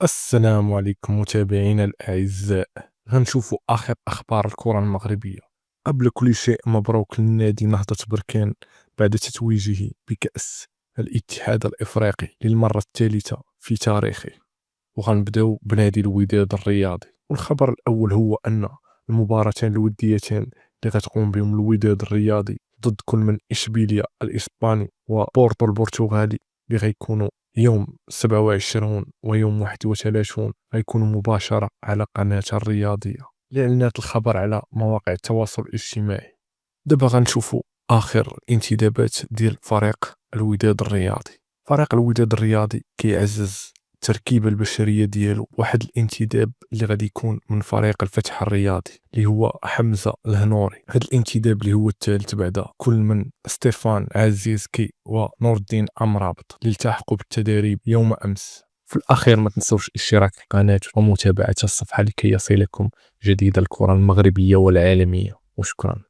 السلام عليكم متابعينا الأعزاء. غنشوفوا آخر أخبار الكرة المغربية. قبل كل شيء مبروك للنادي نهضة بركان بعد تتويجه بكأس الاتحاد الإفريقي للمرة الثالثة في تاريخه. وغنبداو بنادي الوداد الرياضي، والخبر الأول هو أن المباراتين الوديتين اللي غتقوم بهم الوداد الرياضي ضد كل من إشبيليا الإسباني وبورتو البرتغالي اللي غيكونوا يوم 27 ويوم 31 غيكونوا مباشرة على قناة الرياضية اللي أعلنت الخبر على مواقع التواصل الاجتماعي. دابا غنشوفوا آخر الانتدابات ديال فريق الوداد الرياضي. فريق الوداد الرياضي كيعزز التركيبة البشرية ديالو واحد الانتداب اللي غادي يكون من فريق الفتح الرياضي اللي هو حمزة الهنوري. هذا الانتداب اللي هو الثالث بعد كل من ستيفان عزيزكي ونور الدين أمرابط اللي التحقوا بالتدريب يوم أمس. في الأخير ما تنسوش الاشتراك في القناة ومتابعة الصفحة لكي يصلكم جديد الكرة المغربية والعالمية، وشكرا.